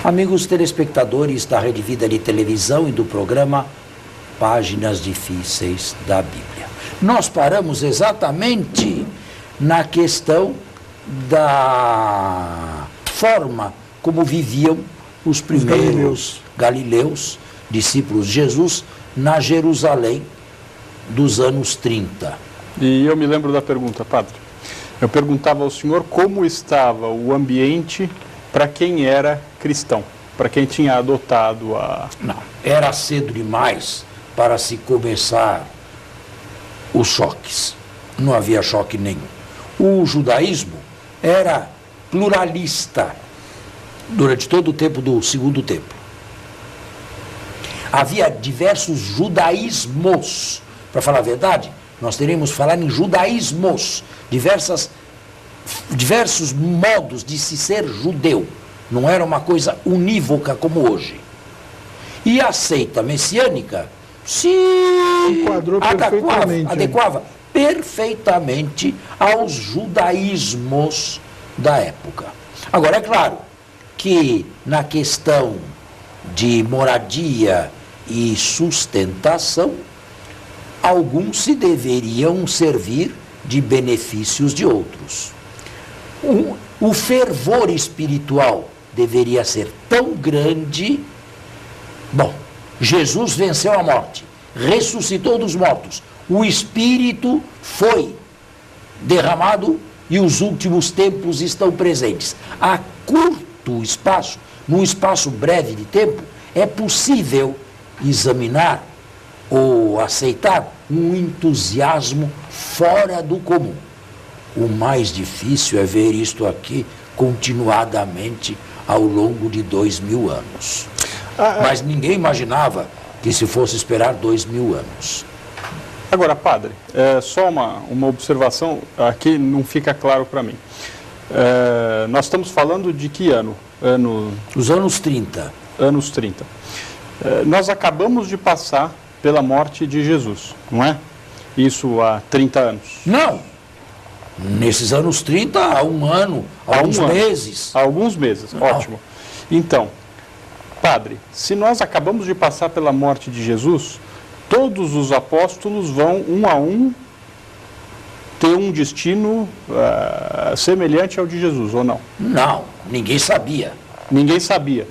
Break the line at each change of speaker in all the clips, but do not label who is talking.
Amigos telespectadores da Rede Vida de Televisão e do programa Páginas Difíceis da Bíblia. Nós paramos exatamente na questão da forma como viviam os primeiros galileus, discípulos de Jesus, na Jerusalém dos anos 30.
E eu me lembro da pergunta, padre. Eu perguntava ao senhor como estava o ambiente para quem era cristão, para quem tinha adotado a...
Não, era cedo demais para se começar os choques. Não havia choque nenhum. O judaísmo era pluralista durante todo o tempo do Segundo Templo. Havia diversos judaísmos. Para falar a verdade, nós teríamos que falar em judaísmos, diversos modos de se ser judeu. Não era uma coisa unívoca como hoje. E a seita messiânica se adequava perfeitamente aos judaísmos da época. Agora, é claro que na questão de moradia e sustentação, alguns se deveriam servir de benefícios de outros. O fervor espiritual deveria ser tão grande. Bom, Jesus venceu a morte, ressuscitou dos mortos, o Espírito foi derramado e os últimos tempos estão presentes. A curto espaço, num espaço breve de tempo, é possível examinar ou aceitar um entusiasmo fora do comum. O mais difícil é ver isto aqui continuadamente ao longo de 2000 anos. Mas ninguém imaginava que se fosse esperar 2000 anos.
Agora, padre, só uma observação aqui não fica claro para mim. Nós estamos falando de que ano?
Os anos 30.
Anos 30. Nós acabamos de passar pela morte de Jesus, não é? Isso há 30 anos.
Não! Nesses anos 30, há um ano, alguns meses.
Há alguns meses, ótimo. Então, padre, se nós acabamos de passar pela morte de Jesus, todos os apóstolos vão, um a um, ter um destino semelhante ao de Jesus, ou não?
Não, ninguém sabia.
Ninguém sabia,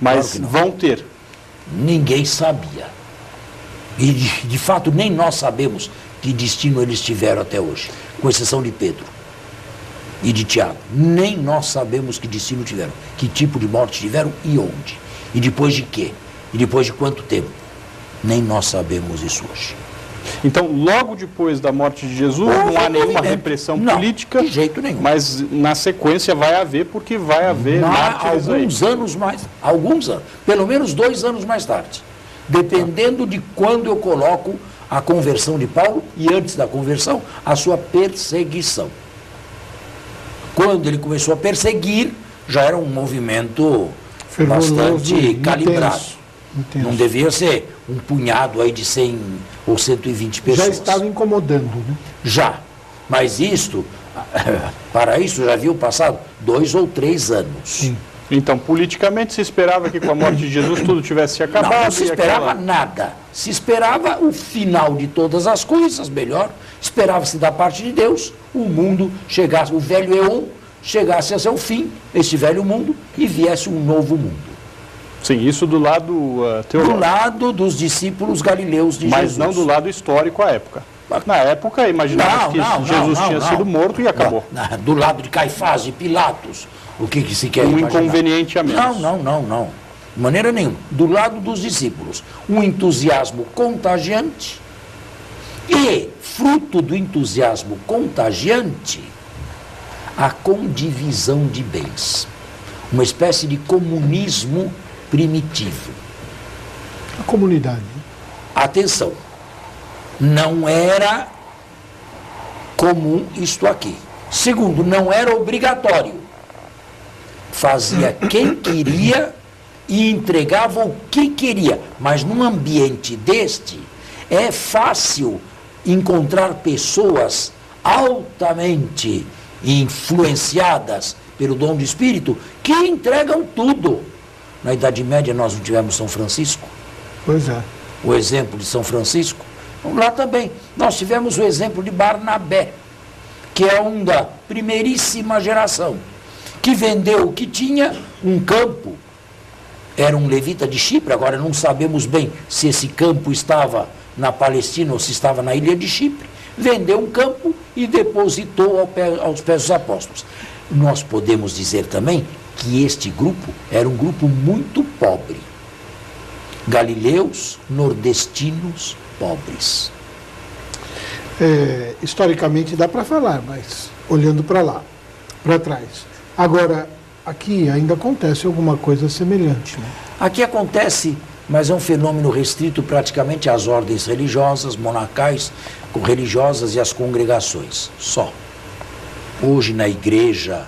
mas
Claro
vão ter.
Ninguém sabia. E de fato nem nós sabemos que destino eles tiveram até hoje, com exceção de Pedro e de Tiago. Nem nós sabemos que destino tiveram, que tipo de morte tiveram e onde. E depois de quê? E depois de quanto tempo? Nem nós sabemos isso hoje.
Então, logo depois da morte de Jesus, não há nenhuma repressão política,
de jeito nenhum.
Mas na sequência vai haver, porque vai haver mártires
alguns anos, pelo menos 2 anos mais tarde, dependendo de quando eu coloco a conversão de Paulo e antes da conversão, a sua perseguição. Quando ele começou a perseguir, já era um movimento bastante calibrado. Intenso. Não devia ser um punhado aí de 100 ou 120 pessoas.
Já estava incomodando, né?
Já. Mas para isso já haviam passado 2 ou 3 anos.
Sim.
Então, politicamente, se esperava que com a morte de Jesus tudo tivesse acabado.
Não se esperava nada. Se esperava o final de todas as coisas, melhor. Esperava-se da parte de Deus, o mundo chegasse, o velho Eon chegasse a seu fim, esse velho mundo, e viesse um novo mundo.
Sim, isso do lado teológico.
Do lado dos discípulos galileus de Jesus.
Mas não do lado histórico à época. Na época, imaginava que Jesus tinha sido morto e acabou.
Do lado de Caifás e Pilatos. O que se quer imaginar?
Inconveniente a menos.
Não. De maneira nenhuma. Do lado dos discípulos, um entusiasmo contagiante e, fruto do entusiasmo contagiante, a condivisão de bens. Uma espécie de comunismo primitivo.
A comunidade.
Atenção, não era comum isto aqui. Segundo, não era obrigatório. Fazia quem queria e entregava o que queria. Mas num ambiente deste, é fácil encontrar pessoas altamente influenciadas pelo dom do Espírito que entregam tudo. Na Idade Média nós não tivemos São Francisco?
Pois é.
O exemplo de São Francisco? Lá também nós tivemos o exemplo de Barnabé, que é um da primeiríssima geração, que vendeu o que tinha, um campo, era um levita de Chipre, agora não sabemos bem se esse campo estava na Palestina ou se estava na ilha de Chipre, vendeu um campo e depositou aos pés dos apóstolos. Nós podemos dizer também que este grupo era um grupo muito pobre. Galileus, nordestinos, pobres.
Historicamente dá para falar, mas olhando para lá, para trás. Agora, aqui ainda acontece alguma coisa semelhante, né?
Aqui acontece, mas é um fenômeno restrito praticamente às ordens religiosas, monacais, religiosas e às congregações, só. Hoje na igreja,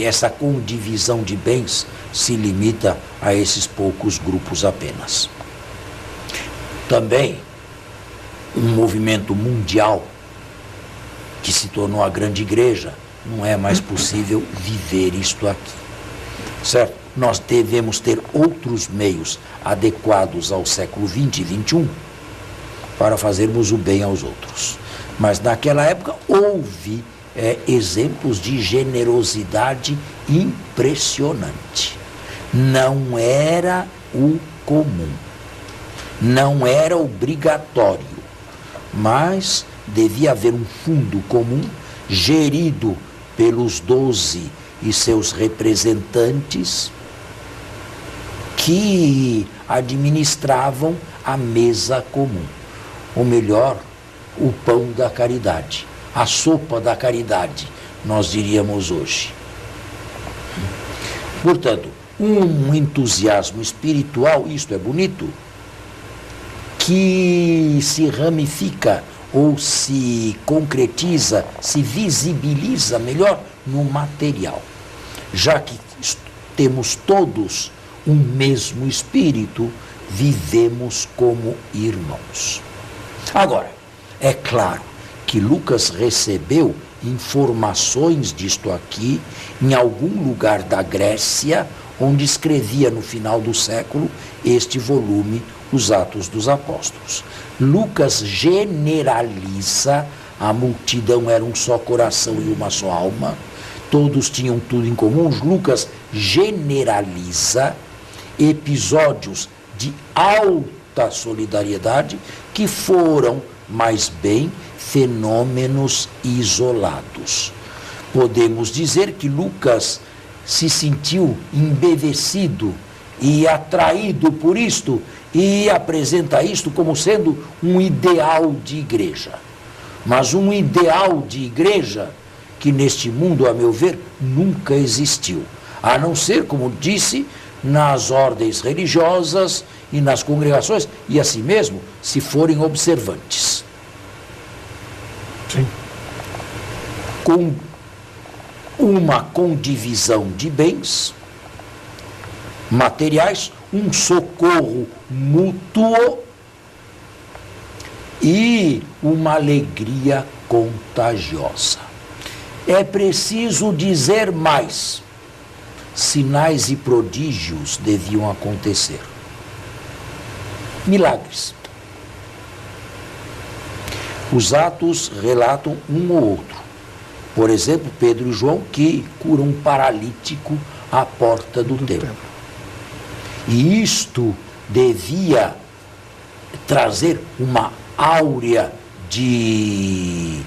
essa condivisão de bens se limita a esses poucos grupos apenas. Também, um movimento mundial que se tornou a grande igreja, não é mais possível viver isto aqui, certo? Nós devemos ter outros meios adequados ao século XX e XXI para fazermos o bem aos outros. Mas naquela época houve exemplos de generosidade impressionante. Não era o comum, não era obrigatório, mas devia haver um fundo comum gerido pelos 12 e seus representantes que administravam a mesa comum, ou melhor, o pão da caridade, a sopa da caridade, nós diríamos hoje. Portanto, um entusiasmo espiritual, isto é bonito, que se ramifica ou se concretiza, se visibiliza melhor no material, já que temos todos um mesmo espírito, vivemos como irmãos. Agora, é claro que Lucas recebeu informações disto aqui em algum lugar da Grécia, onde escrevia no final do século este volume, Os Atos dos Apóstolos. Lucas generaliza, a multidão era um só coração e uma só alma, todos tinham tudo em comum. Lucas generaliza episódios de alta solidariedade que foram, mais bem, fenômenos isolados. Podemos dizer que Lucas se sentiu embevecido e atraído por isto e apresenta isto como sendo um ideal de igreja. Mas um ideal de igreja que neste mundo, a meu ver, nunca existiu. A não ser, como disse, nas ordens religiosas e nas congregações, e assim mesmo, se forem observantes.
Sim.
Com uma condivisão de bens materiais, um socorro mútuo e uma alegria contagiosa. É preciso dizer mais. Sinais e prodígios deviam acontecer. Milagres. Os atos relatam um ou outro. Por exemplo, Pedro e João que curam um paralítico à porta do templo. E isto devia trazer uma áurea de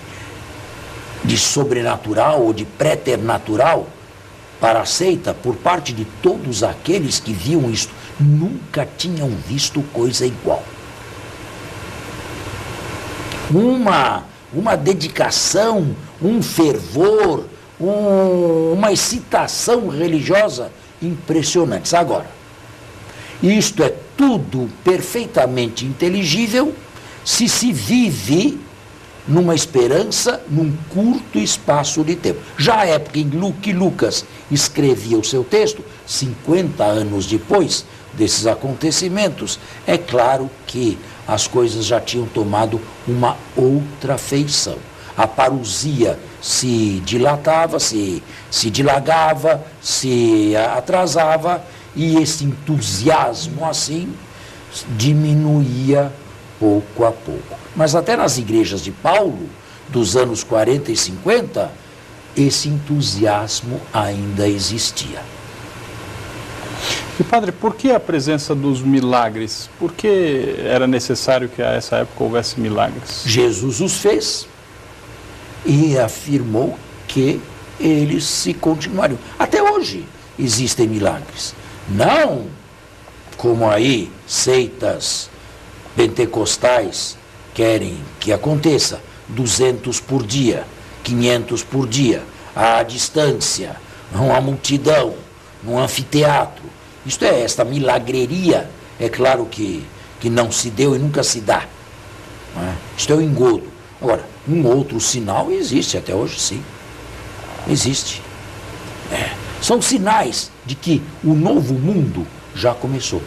sobrenatural ou de preternatural para a seita por parte de todos aqueles que viam isto. Nunca tinham visto coisa igual. Uma dedicação, um fervor, uma excitação religiosa impressionantes. Agora, isto é tudo perfeitamente inteligível se vive numa esperança, num curto espaço de tempo. Já a época em que Lucas escrevia o seu texto, 50 anos depois desses acontecimentos, é claro que as coisas já tinham tomado uma outra feição. A parousia se dilatava, se dilagava, se atrasava, e esse entusiasmo assim diminuía pouco a pouco. Mas até nas igrejas de Paulo, dos anos 40 e 50, esse entusiasmo ainda existia.
E padre, por que a presença dos milagres? Por que era necessário que a essa época houvesse milagres?
Jesus os fez e afirmou que eles se continuariam. Até hoje existem milagres. Não como aí seitas pentecostais querem que aconteça, 200 por dia, 500 por dia, à distância, numa multidão, num anfiteatro. Isto é, esta milagreria, é claro que não se deu e nunca se dá. Não é? Isto é o engodo. Agora, um outro sinal existe até hoje, sim. Existe. São sinais de que o novo mundo já começou.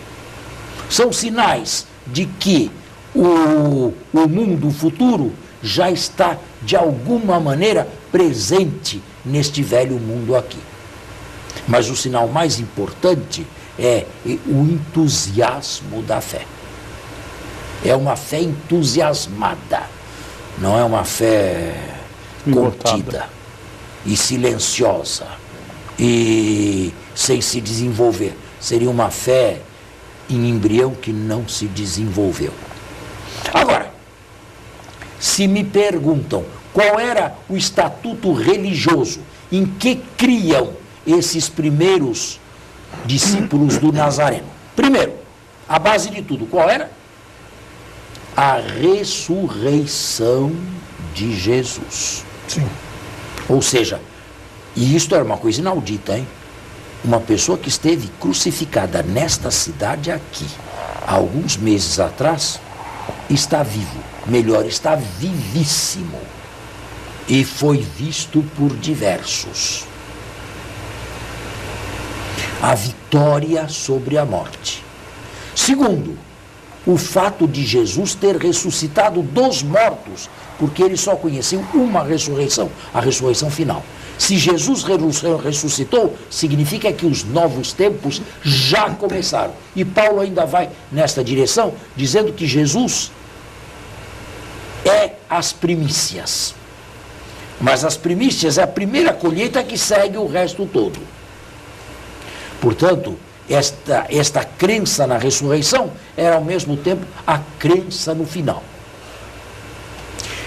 São sinais de que o mundo futuro já está, de alguma maneira, presente neste velho mundo aqui. Mas o sinal mais importante é o entusiasmo da fé. É uma fé entusiasmada, não é uma fé contida e silenciosa e sem se desenvolver. Seria uma fé em embrião que não se desenvolveu. Agora, se me perguntam qual era o estatuto religioso em que criam esses primeiros discípulos do Nazareno. Primeiro, a base de tudo, qual era? A ressurreição de Jesus.
Sim.
Ou seja, e isto era uma coisa inaudita, hein? Uma pessoa que esteve crucificada nesta cidade aqui, há alguns meses atrás, está vivo. Melhor, está vivíssimo. E foi visto por diversos. A vitória sobre a morte. Segundo, o fato de Jesus ter ressuscitado dos mortos, porque ele só conheceu uma ressurreição, a ressurreição final. Se Jesus ressuscitou, significa que os novos tempos já começaram. E Paulo ainda vai nesta direção, dizendo que Jesus é as primícias. Mas as primícias é a primeira colheita que segue o resto todo. Portanto, esta crença na ressurreição era ao mesmo tempo a crença no final.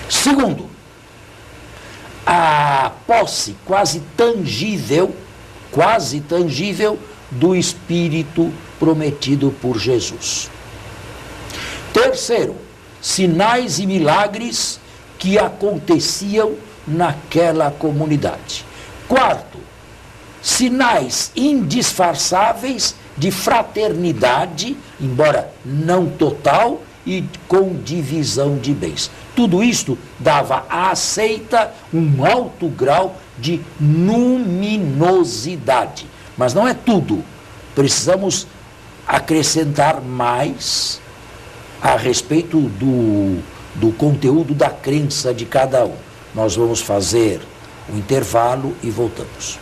Segundo, a posse quase tangível do Espírito prometido por Jesus. Terceiro, sinais e milagres que aconteciam naquela comunidade. Quarto, sinais indisfarçáveis de fraternidade, embora não total, e com divisão de bens. Tudo isto dava à seita um alto grau de luminosidade. Mas não é tudo. Precisamos acrescentar mais a respeito do conteúdo da crença de cada um. Nós vamos fazer um intervalo e voltamos.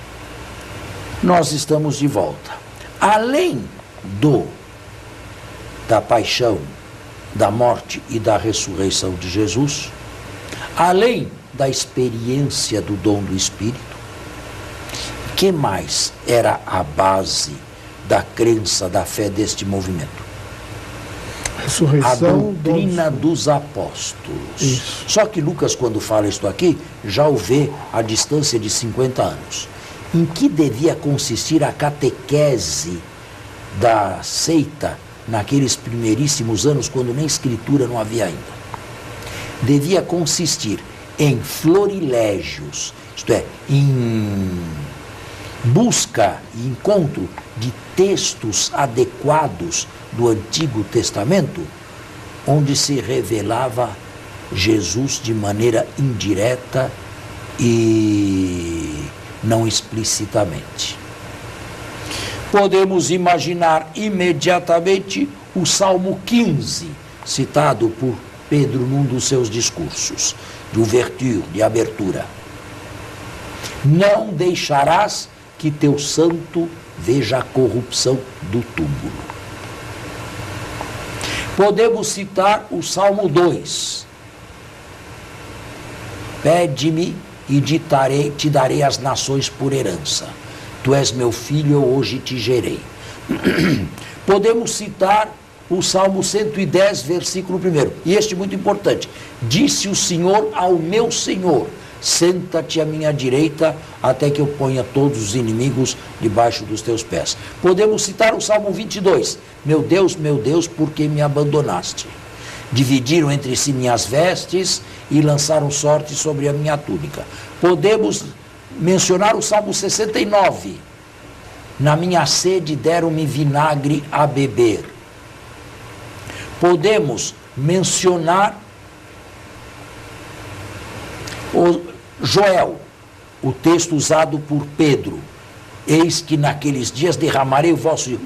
Nós estamos de volta. Além da paixão, da morte e da ressurreição de Jesus, além da experiência do dom do Espírito, que mais era a base da crença, da fé deste movimento? A doutrina dos apóstolos.
Isso.
Só que Lucas, quando fala isto aqui, já o vê à distância de 50 anos. Em que devia consistir a catequese da seita naqueles primeiríssimos anos, quando nem escritura não havia ainda? Devia consistir em florilégios, isto é, em busca e encontro de textos adequados do Antigo Testamento, onde se revelava Jesus de maneira indireta e não explicitamente. Podemos imaginar imediatamente o Salmo 15, citado por Pedro num dos seus discursos, de ouverture, de abertura. Não deixarás que teu santo veja a corrupção do túmulo. Podemos citar o Salmo 2. Pede-me e te darei as nações por herança. Tu és meu filho, eu hoje te gerei. Podemos citar o Salmo 110, versículo 1. E este é muito importante. Disse o Senhor ao meu Senhor, senta-te à minha direita, até que eu ponha todos os inimigos debaixo dos teus pés. Podemos citar o Salmo 22. Meu Deus, por que me abandonaste? Dividiram entre si minhas vestes e lançaram sorte sobre a minha túnica. Podemos mencionar o Salmo 69. Na minha sede deram-me vinagre a beber. Podemos mencionar o Joel, o texto usado por Pedro. Eis que naqueles dias derramarei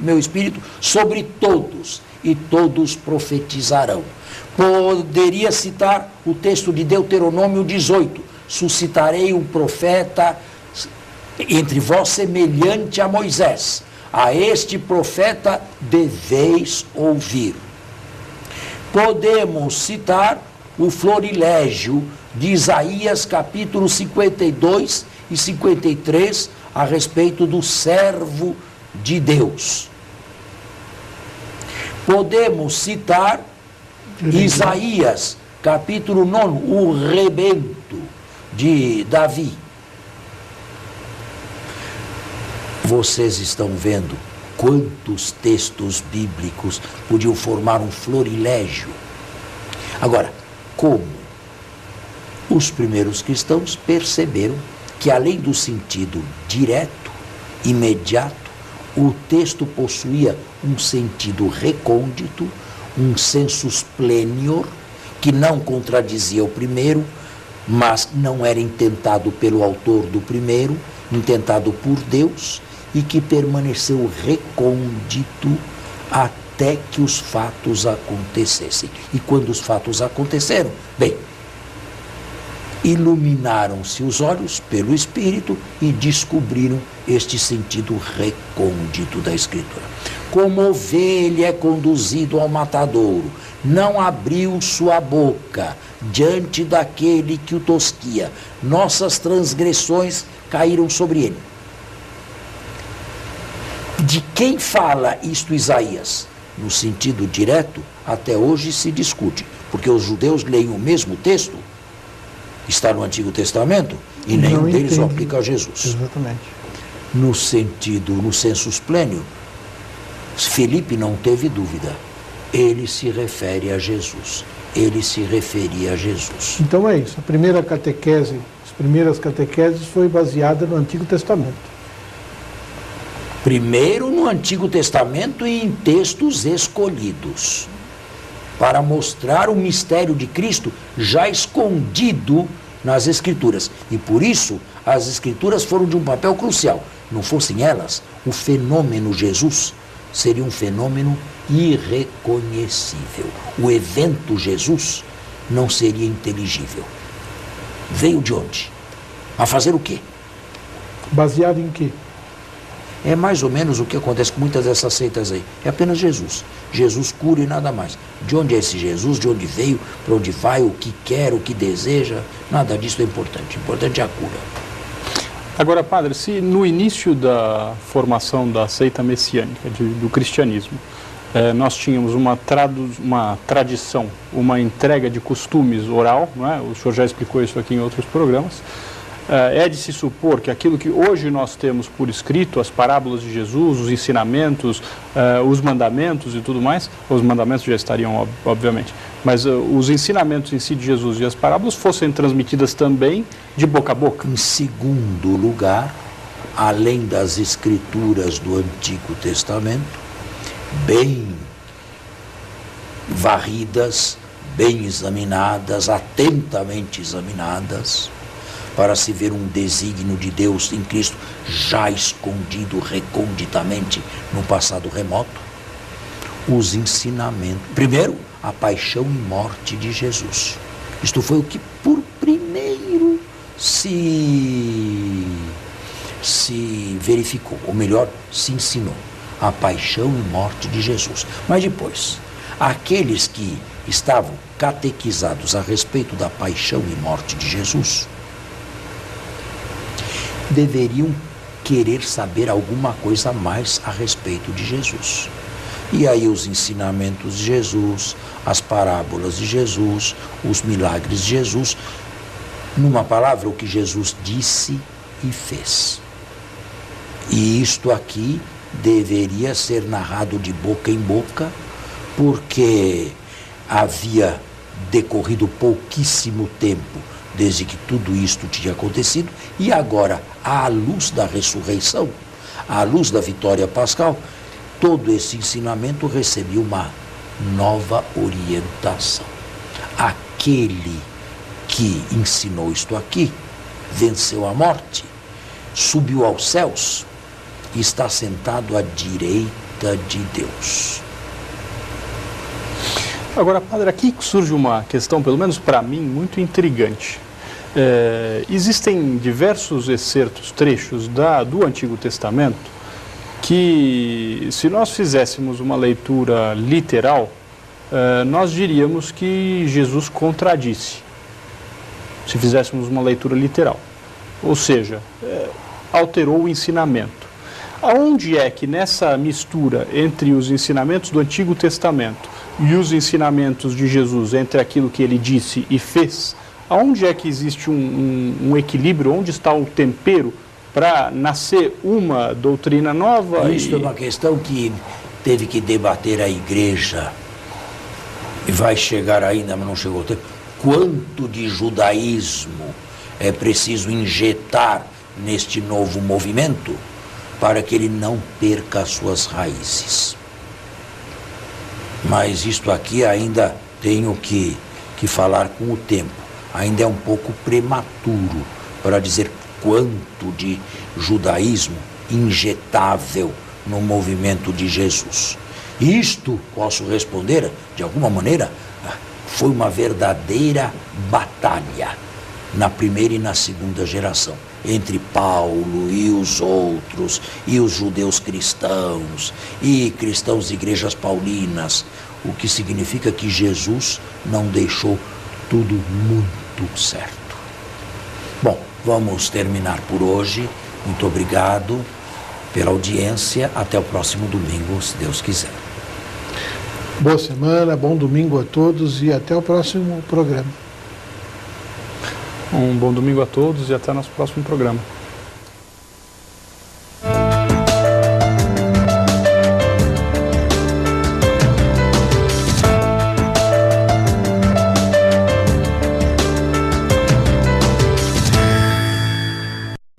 meu espírito sobre todos, e todos profetizarão. Poderia citar o texto de Deuteronômio 18. Suscitarei um profeta entre vós semelhante a Moisés. A este profeta deveis ouvir. Podemos citar o florilégio de Isaías, capítulo 52 e 53, a respeito do servo de Deus. Podemos citar Isaías, capítulo 9, o rebento de Davi. Vocês estão vendo quantos textos bíblicos podiam formar um florilégio. Agora, como os primeiros cristãos perceberam que, além do sentido direto, imediato, o texto possuía um sentido recôndito, um sensus plenior, que não contradizia o primeiro, mas não era intentado pelo autor do primeiro, intentado por Deus, e que permaneceu recôndito até que os fatos acontecessem. E quando os fatos aconteceram, bem, iluminaram-se os olhos pelo Espírito e descobriram este sentido recôndito da Escritura. Como ovelha é conduzido ao matadouro, não abriu sua boca diante daquele que o tosquia. Nossas transgressões caíram sobre ele. De quem fala isto Isaías? No sentido direto, até hoje se discute, porque os judeus leem o mesmo texto, está no Antigo Testamento, e nenhum deles o aplica a Jesus.
Exatamente.
No sentido, no sensus plenior, Felipe não teve dúvida. Ele se refere a Jesus. Ele se referia a Jesus.
Então é isso. A primeira catequese, as primeiras catequeses foi baseada no Antigo Testamento.
Primeiro no Antigo Testamento e em textos escolhidos, para mostrar o mistério de Cristo já escondido nas Escrituras. E por isso as Escrituras foram de um papel crucial. Não fossem elas, o fenômeno Jesus seria um fenômeno irreconhecível. O evento Jesus não seria inteligível. Veio de onde? A fazer o quê?
Baseado em quê?
É mais ou menos o que acontece com muitas dessas seitas aí. É apenas Jesus. Jesus cura e nada mais. De onde é esse Jesus? De onde veio? Para onde vai? O que quer? O que deseja? Nada disso é importante. O importante é a cura.
Agora, padre, se no início da formação da seita messiânica, do cristianismo, nós tínhamos uma tradição, uma entrega de costumes oral, não é? O senhor já explicou isso aqui em outros programas. É de se supor que aquilo que hoje nós temos por escrito, as parábolas de Jesus, os ensinamentos, os mandamentos e tudo mais, os mandamentos já estariam, obviamente, mas os ensinamentos em si de Jesus e as parábolas fossem transmitidas também de boca a boca.
Em segundo lugar, além das escrituras do Antigo Testamento, bem varridas, bem examinadas, atentamente examinadas, para se ver um desígnio de Deus em Cristo já escondido reconditamente no passado remoto. Os ensinamentos. Primeiro, a paixão e morte de Jesus. Isto foi o que por primeiro se se verificou, ou melhor, se ensinou a paixão e morte de Jesus. Mas depois, aqueles que estavam catequizados a respeito da paixão e morte de Jesus deveriam querer saber alguma coisa a mais a respeito de Jesus. E aí os ensinamentos de Jesus, as parábolas de Jesus, os milagres de Jesus, numa palavra, o que Jesus disse e fez. E isto aqui deveria ser narrado de boca em boca, porque havia decorrido pouquíssimo tempo desde que tudo isto tinha acontecido, e agora, à luz da ressurreição, à luz da vitória pascal, todo esse ensinamento recebeu uma nova orientação. Aquele que ensinou isto aqui, venceu a morte, subiu aos céus e está sentado à direita de Deus.
Agora, padre, aqui surge uma questão, pelo menos para mim, muito intrigante. Existem diversos excertos, trechos do Antigo Testamento que, se nós fizéssemos uma leitura literal, nós diríamos que Jesus contradisse, se fizéssemos uma leitura literal. Ou seja, alterou o ensinamento. Aonde é que nessa mistura entre os ensinamentos do Antigo Testamento e os ensinamentos de Jesus, entre aquilo que ele disse e fez, aonde é que existe um equilíbrio, onde está o tempero para nascer uma doutrina nova?
Isso é uma questão que teve que debater a igreja, e vai chegar ainda, mas não chegou o tempo. Quanto de judaísmo é preciso injetar neste novo movimento para que ele não perca as suas raízes? Mas isto aqui ainda tenho que falar com o tempo. Ainda é um pouco prematuro para dizer quanto de judaísmo injetável no movimento de Jesus. Isto, posso responder, de alguma maneira, foi uma verdadeira batalha na primeira e na segunda geração, entre Paulo e os outros, e os judeus cristãos, e cristãos de igrejas paulinas, o que significa que Jesus não deixou tudo muito certo. Bom, vamos terminar por hoje. Muito obrigado pela audiência. Até o próximo domingo, se Deus quiser.
Boa semana, bom domingo a todos e até o próximo programa.
Um bom domingo a todos e até nosso próximo programa.